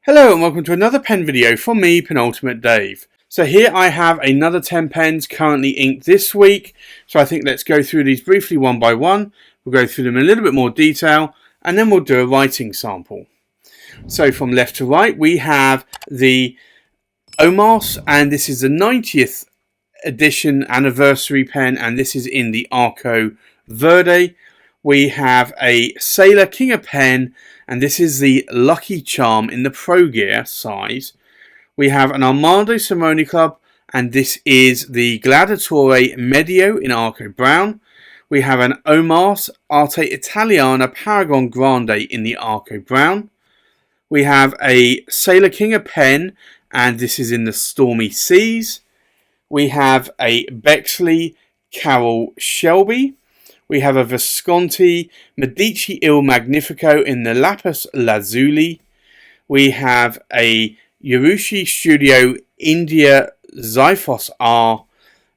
Hello and welcome to another pen video from me, Penultimate Dave. So here I have another 10 pens currently inked this week. So I think let's go through these briefly one by one. We'll go through them in a little bit more detail and then we'll do a writing sample. So from left to right we have the Omas, and this is the 90th edition anniversary pen, and this is in the Arco Verde. We have a Sailor King of Pen, and this is the Lucky Charm in the Pro Gear size. We have an Armando Simoni Club, and this is the Gladiatore Medio in Arco Brown. We have an Omas Arte Italiana Paragon Grande in the Arco Brown. We have a Sailor King of Pen, and this is in the Stormy Seas. We have a Bexley Carroll Shelby. We have a Visconti Medici Magnifico in the Lapis Lazuli. We have a Urushi Studio India Ziphos R,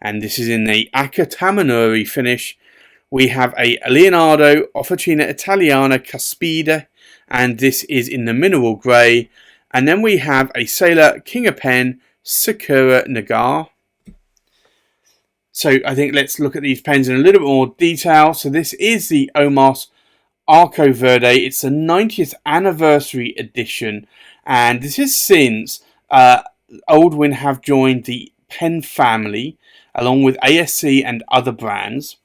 and this is in the Tamenuri finish. We have a Leonardo Officina Italiana Caspida, and this is in the mineral grey. And then we have a Sailor King of Pen Sakura Nagar. So I think let's look at these pens in a little bit more detail. So this is the Omas Arco Verde. It's the 90th anniversary edition, and this is since Oldwin have joined the pen family along with ASC and other brands.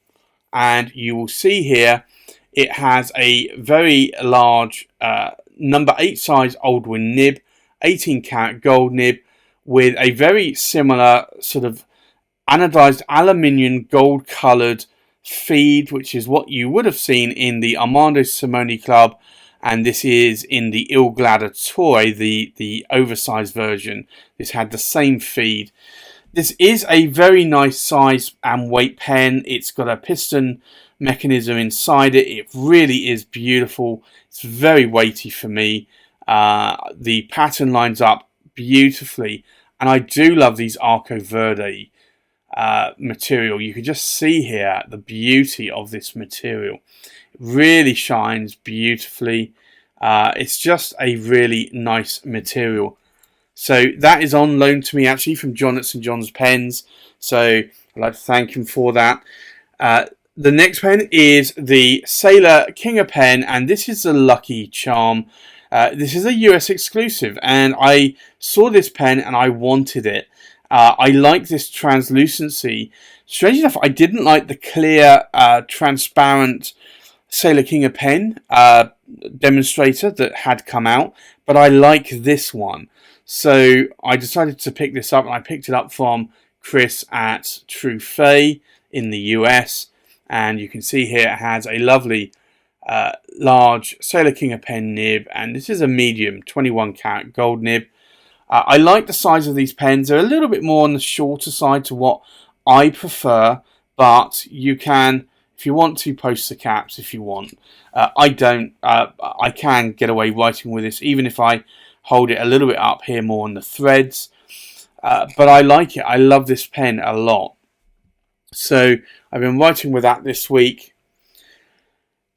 And you will see here it has a very large number 8 size Oldwin nib, 18 karat gold nib with a very similar sort of anodized aluminium gold coloured feed, which is what you would have seen in the Armando Simoni Club, and this is in the Il Gladiatore, the oversized version. This had the same feed. This is a very nice size and weight pen. It's got a piston mechanism inside it. It really is beautiful. It's very weighty for me. The pattern lines up beautifully, and I do love these Arco Verde material. You can just see here the beauty of this material. It really shines beautifully. It's just a really nice material. So that is on loan to me actually from John at St John's Pens, so I'd like to thank him for that. The next pen is the Sailor King of Pen, and this is the Lucky Charm. This is a US exclusive, and I saw this pen and I wanted it. I like this translucency. Strange enough, I didn't like the clear, transparent Sailor King of Pen demonstrator that had come out, but I like this one. So I decided to pick this up, and I picked it up from Chris at True Fay in the US. And you can see here it has a lovely large Sailor King of Pen nib, and this is a medium 21 karat gold nib. I like the size of these pens. They're a little bit more on the shorter side to what I prefer, but you can, if you want to, post the caps if you want. I don't. I can get away writing with this, even if I hold it a little bit up here more on the threads. But I like it. I love this pen a lot. So I've been writing with that this week.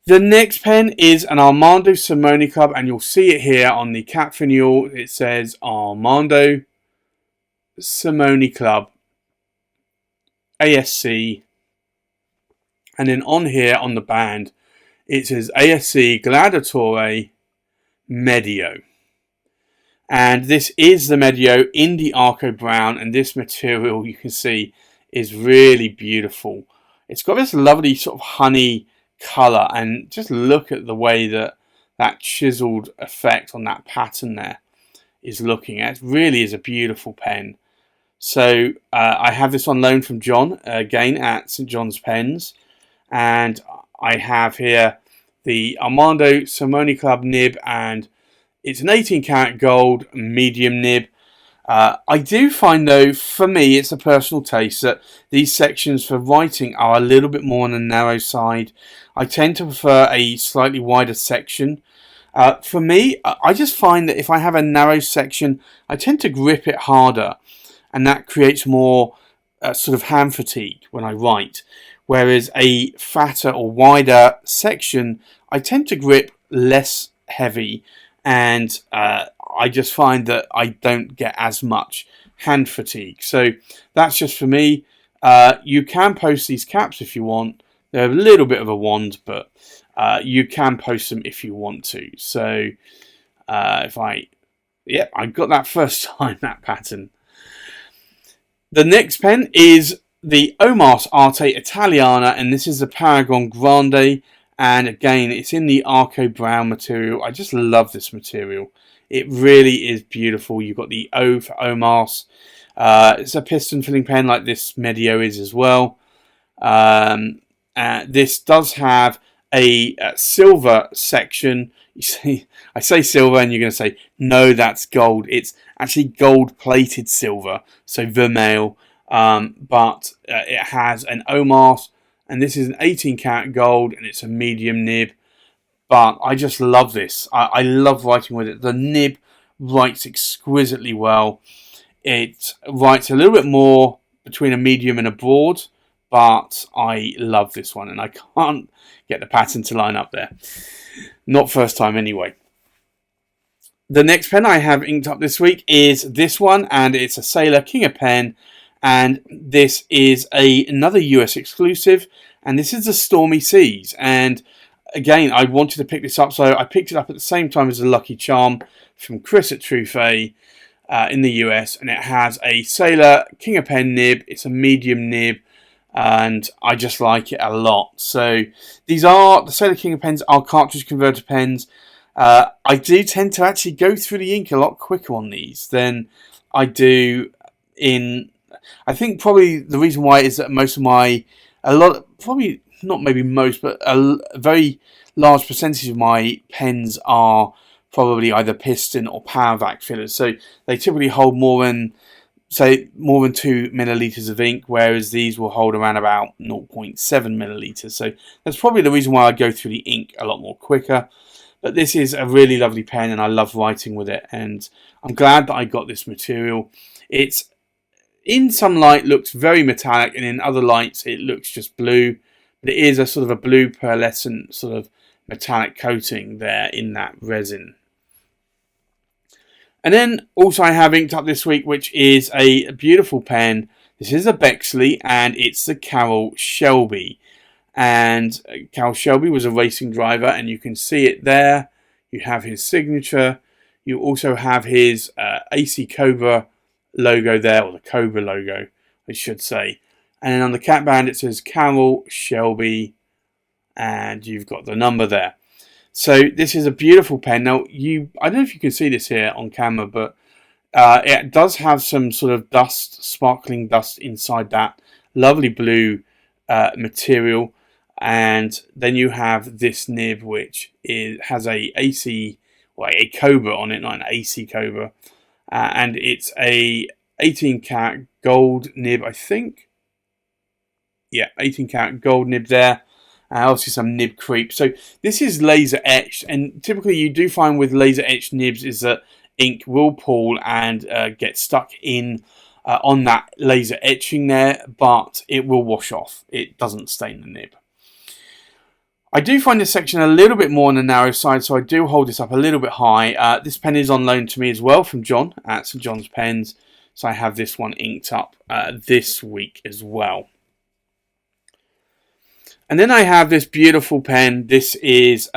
The next pen is an Armando Simoni Club, and you'll see it here on the cap finial. It says Armando Simoni Club ASC, and then on here on the band it says ASC Gladiatore Medio. And this is the Medio in the Arco Brown, and this material you can see is really beautiful. It's got this lovely sort of honey colour, and just look at the way that chiseled effect on that pattern there is looking at. It really is a beautiful pen. So I have this on loan from John again at St John's Pens, and I have here the Armando Simoni Club nib, and it's an 18 karat gold medium nib. I do find, though, for me, it's a personal taste, that these sections for writing are a little bit more on the narrow side. I tend to prefer a slightly wider section. For me, I just find that if I have a narrow section, I tend to grip it harder, and that creates more sort of hand fatigue when I write. Whereas a fatter or wider section, I tend to grip less heavy, and I just find that I don't get as much hand fatigue. So that's just for me. You can post these caps if you want. They're a little bit of a wand, but you can post them if you want to. So I got that first time, that pattern. The next pen is the Omas Arte Italiana, and this is the Paragon Grande. And again, it's in the Arco brown material. I just love this material. It really is beautiful. You've got the O for Omas. It's a piston filling pen like this Medio is as well. This does have a silver section. You see, I say silver and you're going to say, no, that's gold. It's actually gold-plated silver, so vermeil. But it has an Omas, and this is an 18 karat gold, and it's a medium nib. But I just love this. I love writing with it. The nib writes exquisitely well. It writes a little bit more between a medium and a broad, but I love this one, and I can't get the pattern to line up there. Not first time anyway. The next pen I have inked up this week is this one, and it's a Sailor King pen, and this is another US exclusive, and this is the Stormy Seas. And again, I wanted to pick this up, so I picked it up at the same time as the Lucky Charm from Chris at Truffet in the US, and it has a Sailor King pen nib. It's a medium nib, and I just like it a lot. So the Sailor King pens are cartridge converter pens. I do tend to actually go through the ink a lot quicker on these than I do in. I think probably the reason why is that probably not maybe most, but a very large percentage of my pens are probably either piston or power vac fillers. So they typically hold more than 2 milliliters of ink, whereas these will hold around about 0.7 milliliters. So that's probably the reason why I go through the ink a lot more quicker. But this is a really lovely pen, and I love writing with it, and I'm glad that I got this material. It's in some light looks very metallic, and in other lights it looks just blue. But it is a sort of a blue pearlescent sort of metallic coating there in that resin. And then also I have inked up this week, which is a beautiful pen. This is a Bexley, and it's the Carroll Shelby. And Carroll Shelby was a racing driver, and you can see it there. You have his signature. You also have his AC Cobra logo there, or the Cobra logo, I should say. And then on the cap band it says Carroll Shelby, and you've got the number there. So this is a beautiful pen. Now, I don't know if you can see this here on camera, but it does have some sort of dust, sparkling dust inside that lovely blue material. And then you have this nib, which has a Cobra on it, not an AC Cobra. And it's a 18 karat gold nib, I think. Yeah, 18 karat gold nib there. Obviously some nib creep. So this is laser etched, and typically you do find with laser etched nibs is that ink will pool and get stuck in on that laser etching there, but it will wash off. It doesn't stain the nib. I do find this section a little bit more on the narrow side, so I do hold this up a little bit high. This pen is on loan to me as well from John at St John's Pens, so I have this one inked up this week as well. And then I have this beautiful pen. This is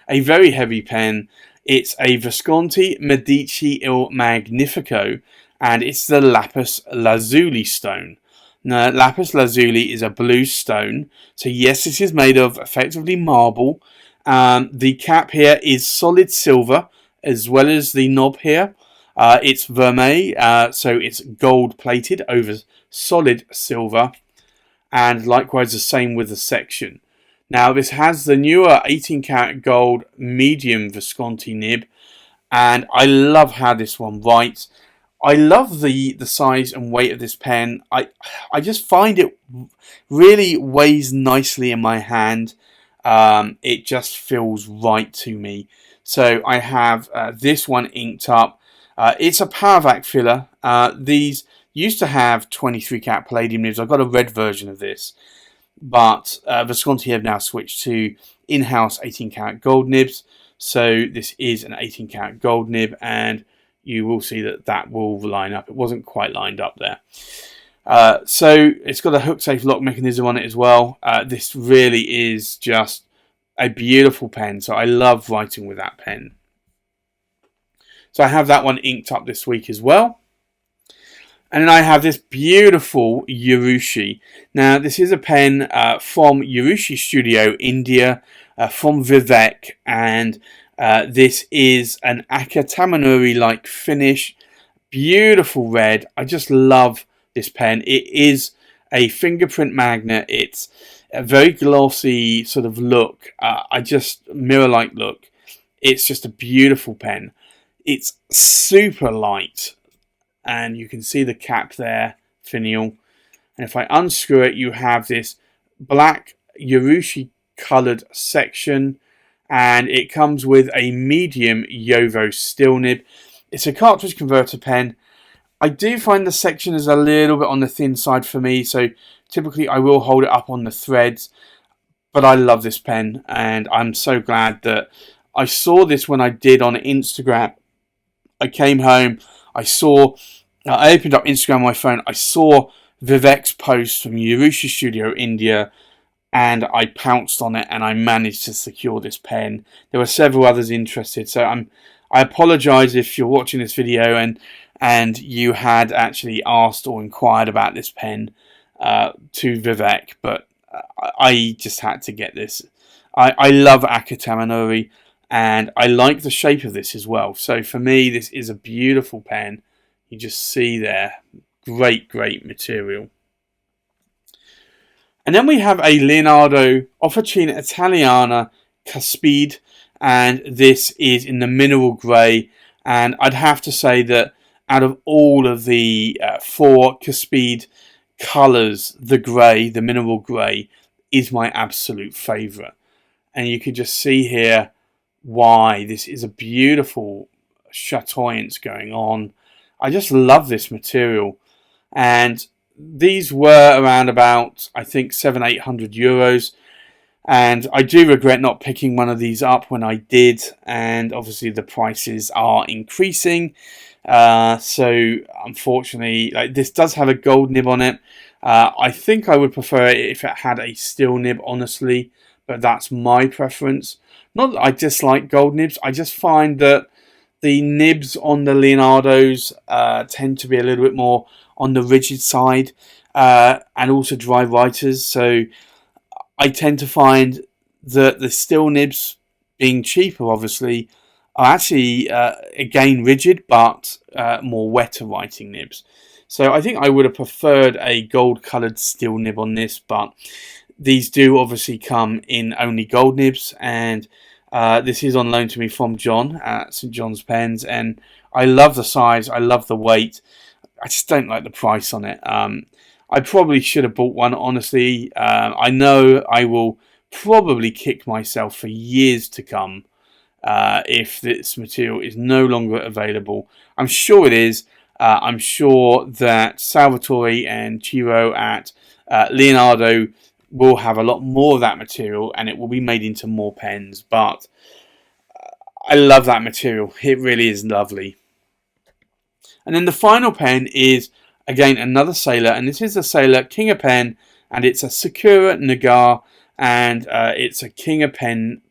a very heavy pen. It's a Visconti Medici Il Magnifico, and it's the Lapis Lazuli stone. Now, Lapis Lazuli is a blue stone. So yes, this is made of effectively marble. The cap here is solid silver, as well as the knob here. It's vermeil, so it's gold plated over solid silver. And likewise the same with the section. Now this has the newer 18 karat gold medium Visconti nib, and I love how this one writes. I love the size and weight of this pen. I just find it really weighs nicely in my hand. It just feels right to me. So I have this one inked up. It's a power vac filler. These used to have 23 karat palladium nibs. I've got a red version of this, but Visconti have now switched to in-house 18 karat gold nibs. So this is an 18 karat gold nib, and you will see that that will line up. It wasn't quite lined up there. So it's got a hook safe lock mechanism on it as well. This really is just a beautiful pen. So I love writing with that pen. So I have that one inked up this week as well. And then I have this beautiful Urushi. Now, this is a pen from Urushi Studio, India, from Vivek. And this is an Tamenuri-like finish. Beautiful red. I just love this pen. It is a fingerprint magnet. It's a very glossy sort of look. Mirror-like look. It's just a beautiful pen. It's super light. And you can see the cap there, finial. And if I unscrew it, you have this black Urushi coloured section. And it comes with a medium Yovo steel nib. It's a cartridge converter pen. I do find the section is a little bit on the thin side for me. So typically I will hold it up on the threads. But I love this pen. And I'm so glad that I saw this when I did on Instagram. I came home. I opened up Instagram on my phone. I saw Vivek's post from Urushi Studio India, and I pounced on it, and I managed to secure this pen. There were several others interested, so I apologise if you're watching this video and you had actually asked or inquired about this pen to Vivek, but I just had to get this. I love Tamenuri. And I like the shape of this as well. So for me, this is a beautiful pen. You just see there. Great, great material. And then we have a Leonardo Officina Italiana Cuspide. And this is in the mineral grey. And I'd have to say that out of all of the 4 Cuspide colours, the grey, the mineral grey, is my absolute favourite. And you can just see here why this is a beautiful chatoyance going on. I just love this material, and these were around about, I think, €700-800, and I do regret not picking one of these up when I did, and obviously the prices are increasing, so unfortunately, this does have a gold nib on it. I think I would prefer it if it had a steel nib, honestly, but that's my preference. Not that I dislike gold nibs, I just find that the nibs on the Leonardos tend to be a little bit more on the rigid side, and also dry writers. So I tend to find that the steel nibs, being cheaper obviously, are actually again rigid but more wetter writing nibs. So I think I would have preferred a gold coloured steel nib on this, but these do obviously come in only gold nibs, and this is on loan to me from John at St John's Pens, and I love the size, I love the weight. I just don't like the price on it. I probably should have bought one, honestly. I know I will probably kick myself for years to come if this material is no longer available. I'm sure it is. I'm sure that Salvatore and Ciro at Leonardo will have a lot more of that material, and it will be made into more pens. But I love that material. It really is lovely. And then the final pen is, again, another Sailor, and this is a Sailor King of Pen, and it's a Sakura Nagar, and it's a King of Pen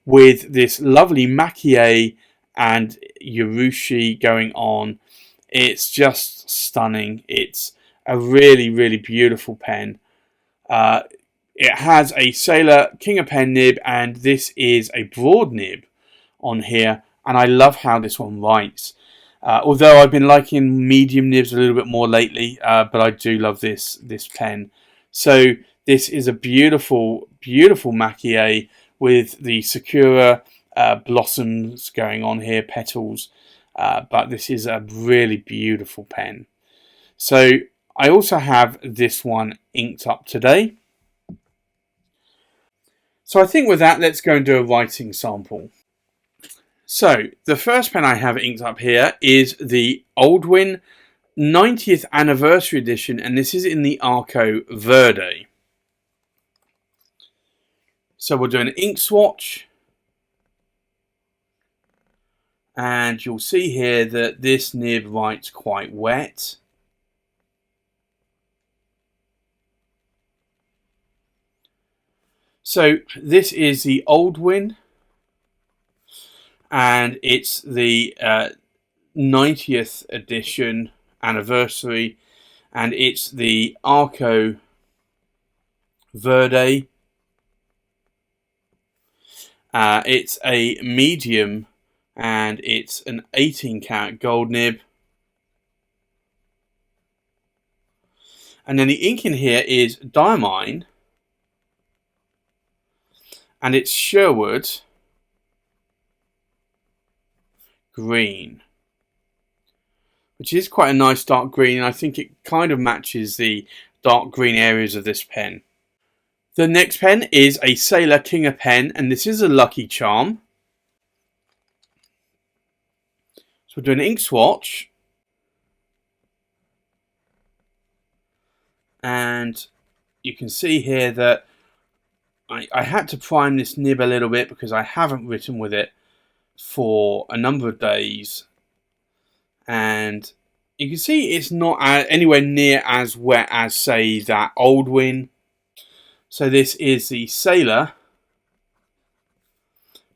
with this lovely Makie and Urushi going on. It's just stunning. It's a really, really beautiful pen. It has a Sailor King of Pen nib, and this is a broad nib on here, and I love how this one writes. Although I've been liking medium nibs a little bit more lately, but I do love this pen. So this is a beautiful, beautiful Makie with the Sakura blossoms going on here, petals. But this is a really beautiful pen. So I also have this one inked up today. So I think with that, let's go and do a writing sample. So the first pen I have inked up here is the Oldwin 90th anniversary edition, and this is in the Arco Verde. So we'll do an ink swatch. And you'll see here that this nib writes quite wet. So this is the Oldwin, and it's the 90th edition anniversary, and it's the Arco Verde. It's a medium, and it's an 18-karat gold nib. And then the ink in here is diamine, and it's Sherwood green, which is quite a nice dark green, and I think it kind of matches the dark green areas of this pen. The next pen is a Sailor King of Pen, and this is a lucky charm. So we'll do an ink swatch, and you can see here that I had to prime this nib a little bit because I haven't written with it for a number of days, and you can see it's not anywhere near as wet as, say, that Oldwin. So this is the Sailor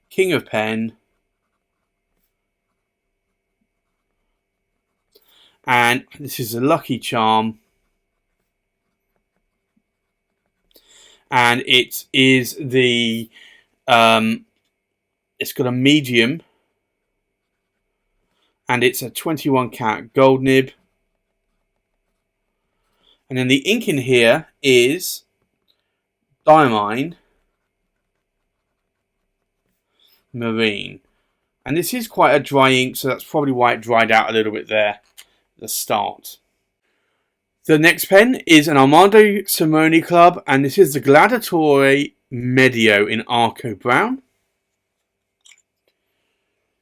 King of Pen, and this is a lucky charm, and it is the it's got a medium, and it's a 21-karat gold nib. And then the ink in here is diamine marine, and this is quite a dry ink, so that's probably why it dried out a little bit there at the start. The next pen is an Armando Simoni Club, and this is the Gladiatore Medio in Arco brown.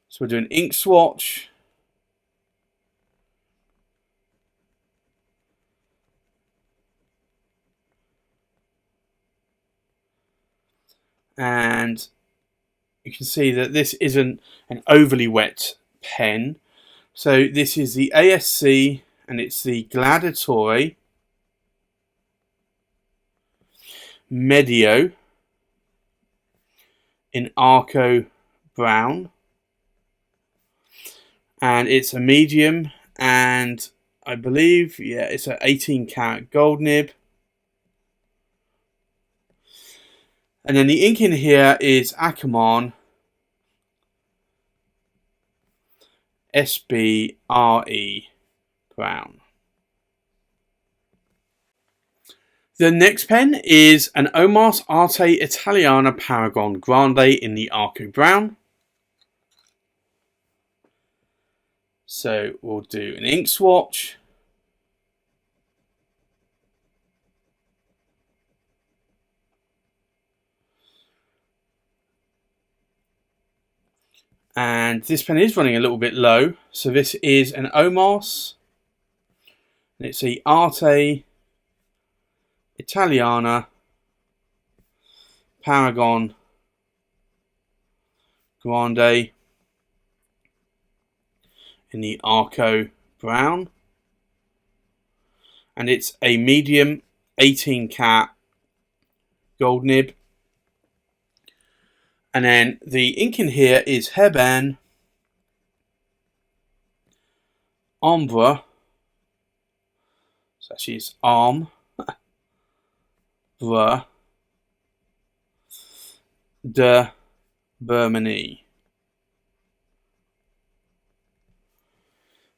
So we'll do an ink swatch. And you can see that this isn't an overly wet pen. So this is the ASC, and it's the Gladiatore Medio in Arco brown, and it's a medium, and I believe, yeah, it's an 18-karat gold nib. And then the ink in here is Akamon SBRE brown. The next pen is an Omas Arte Italiana Paragon Grande in the Arco brown. So we'll do an ink swatch. And this pen is running a little bit low. So this is an Omas, and it's the Arte Italiana Paragon Grande in the Arco brown, and it's a medium 18-karat gold nib. And then the ink in here is Heben Ombre, so actually it's Arm de Bermani.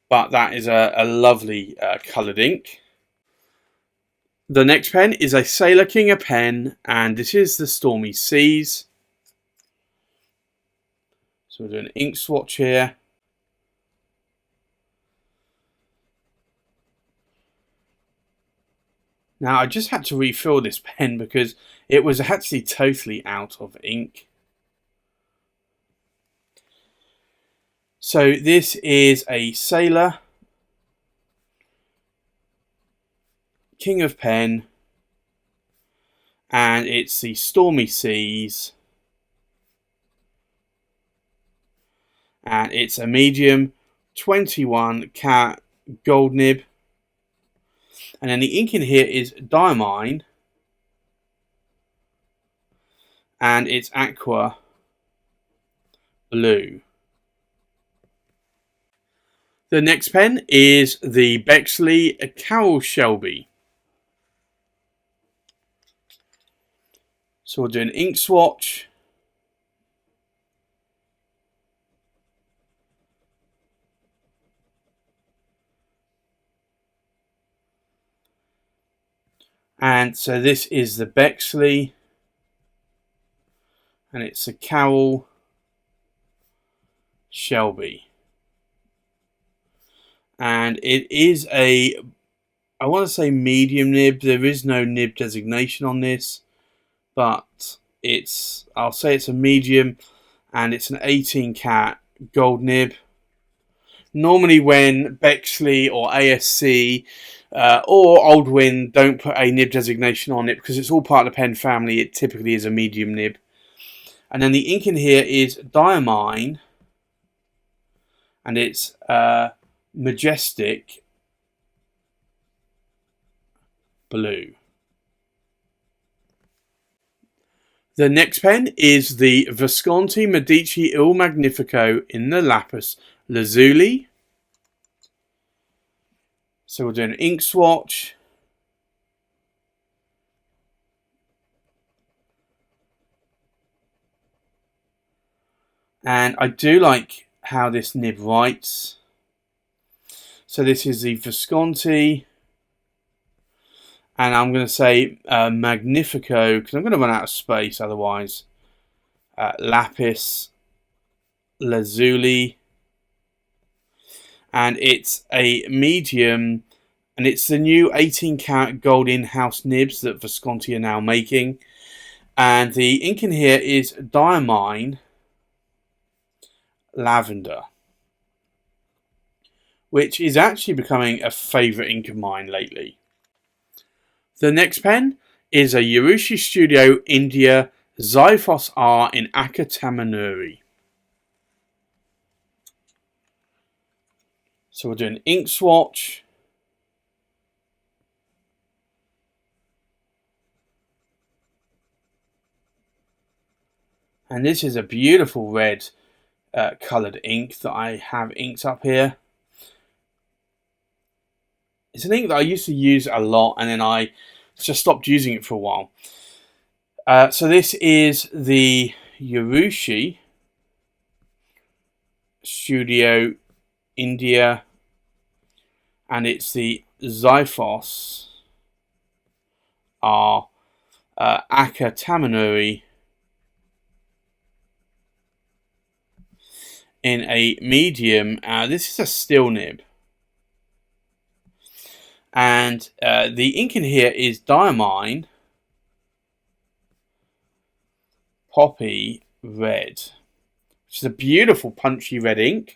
But that is a lovely coloured ink. The next pen is a Sailor King of Pen, and this is the Stormy Seas. So we'll do an ink swatch here. Now I just had to refill this pen because it was actually totally out of ink. So this is a Sailor King of Pen, and it's the Stormy Seas, and it's a medium 21 cat gold nib. And then the ink in here is diamine, and it's aqua blue. The next pen is the Bexley Carroll Shelby. So we'll do an ink swatch. And so this is the Bexley, and it's a Carroll Shelby. And it is a, I want to say medium nib. There is no nib designation on this, but I'll say it's a medium, and it's an 18 cat gold nib. Normally when Bexley or ASC or Oldwin don't put a nib designation on it, because it's all part of the pen family, it typically is a medium nib. And then the ink in here is diamine, and it's majestic blue. The next pen is the Visconti Medici Il Magnifico in the Lapis Lazuli. So we'll do an ink swatch. And I do like how this nib writes. So this is the Visconti. And I'm going to say Magnifico, because I'm going to run out of space otherwise. Lapis Lazuli. And it's a medium, and it's the new 18 karat gold in-house nibs that Visconti are now making. And the ink in here is diamine lavender, which is actually becoming a favourite ink of mine lately. The next pen is a Urushi Studio India Ziphos R in Arte Tamenuri. So we'll do an ink swatch. And this is a beautiful red coloured ink that I have inked up here. It's an ink that I used to use a lot, and then I just stopped using it for a while. So this is the Urushi Studio India, and it's the Ziphos R Aka Tamenuri in a medium. This is a steel nib. And the ink in here is diamine poppy red, which is a beautiful punchy red ink.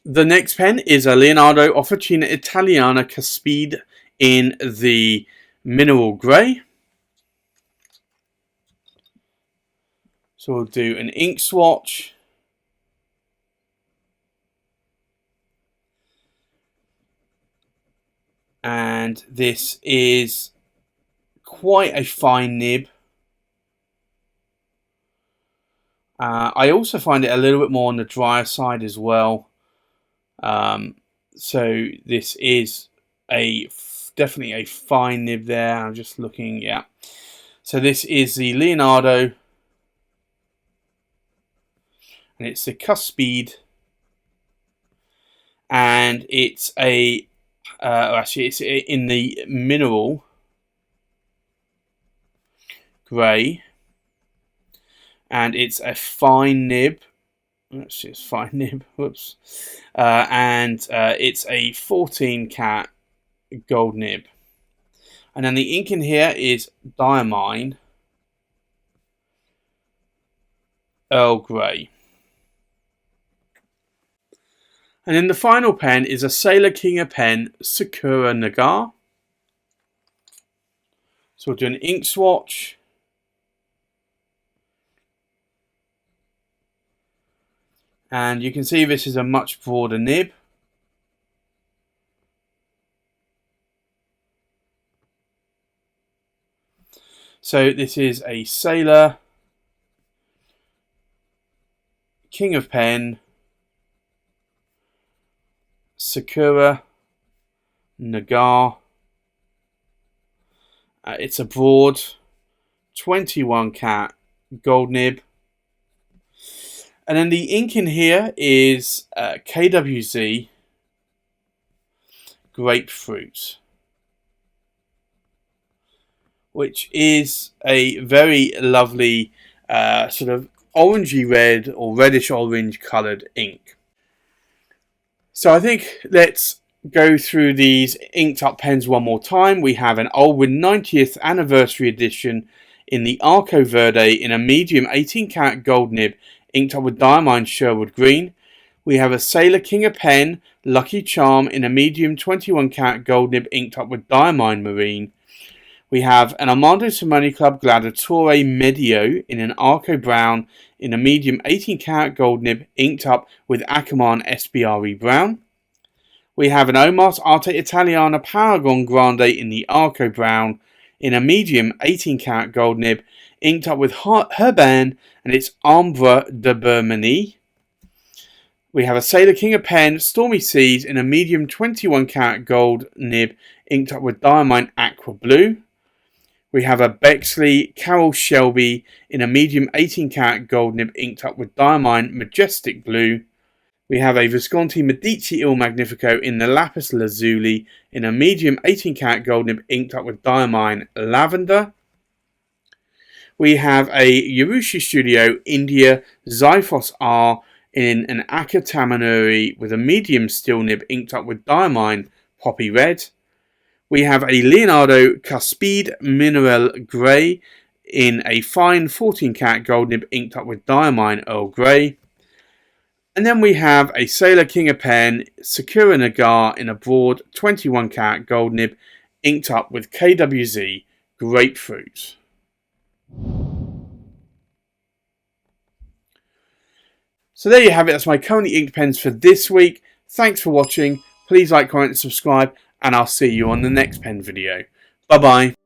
The next pen is a Leonardo Officina Italiana Cuspide in the mineral grey. So we'll do an ink swatch. And this is quite a fine nib. I also find it a little bit more on the drier side as well. So this is definitely a fine nib there. I'm just looking, yeah. So this is the Leonardo, and it's the Cuspide, and it's actually it's in the mineral grey, and it's a fine nib. Actually, it's fine nib. Whoops. And it's a 14 cat gold nib. And then the ink in here is diamine Earl Grey. And then the final pen is a Sailor King pen, Sakura Nagar. So we'll do an ink swatch. And you can see this is a much broader nib. So this is a Sailor, King of Pen, Sakura, Nagar. It's a broad 21 cat gold nib. And then the ink in here is KWZ Grapefruit, which is a very lovely sort of orangey red or reddish orange coloured ink. So I think let's go through these inked up pens one more time. We have an Oldwin 90th anniversary edition in the Arco Verde in a medium 18 karat gold nib, inked up with Diamine Sherwood Green. We have a Sailor King of Pen Lucky Charm in a medium 21 karat gold nib, inked up with Diamine Marine. We have an Armando Simoni Club Gladiatore Medio in an Arco Brown in a medium 18 karat gold nib, inked up with Akamon SBRE Brown. We have an Omas Arte Italiana Paragon Grande in the Arco Brown in a medium 18 karat gold nib, inked up with Herban and its Ombre de Bermanie. We have a Sailor King of Pen Stormy Seas in a medium 21 karat gold nib, inked up with Diamine Aqua Blue. We have a Bexley Carroll Shelby in a medium 18 karat gold nib, inked up with Diamine Majestic Blue. We have a Visconti Medici Il Magnifico in the Lapis Lazuli in a medium 18 karat gold nib, inked up with Diamine Lavender. We have a Urushi Studio India Ziphos R in an Aka Tamenuri with a medium steel nib, inked up with Diamine Poppy Red. We have a Leonardo Cuspide Mineral Grey in a fine 14 karat gold nib, inked up with Diamine Earl Grey. And then we have a Sailor King of Pen Sakura Nagar in a broad 21 karat gold nib, inked up with KWZ Grapefruit. So there you have it. That's my currently inked pens for this week. Thanks for watching. Please like, comment and subscribe, and I'll see you on the next pen video. Bye bye.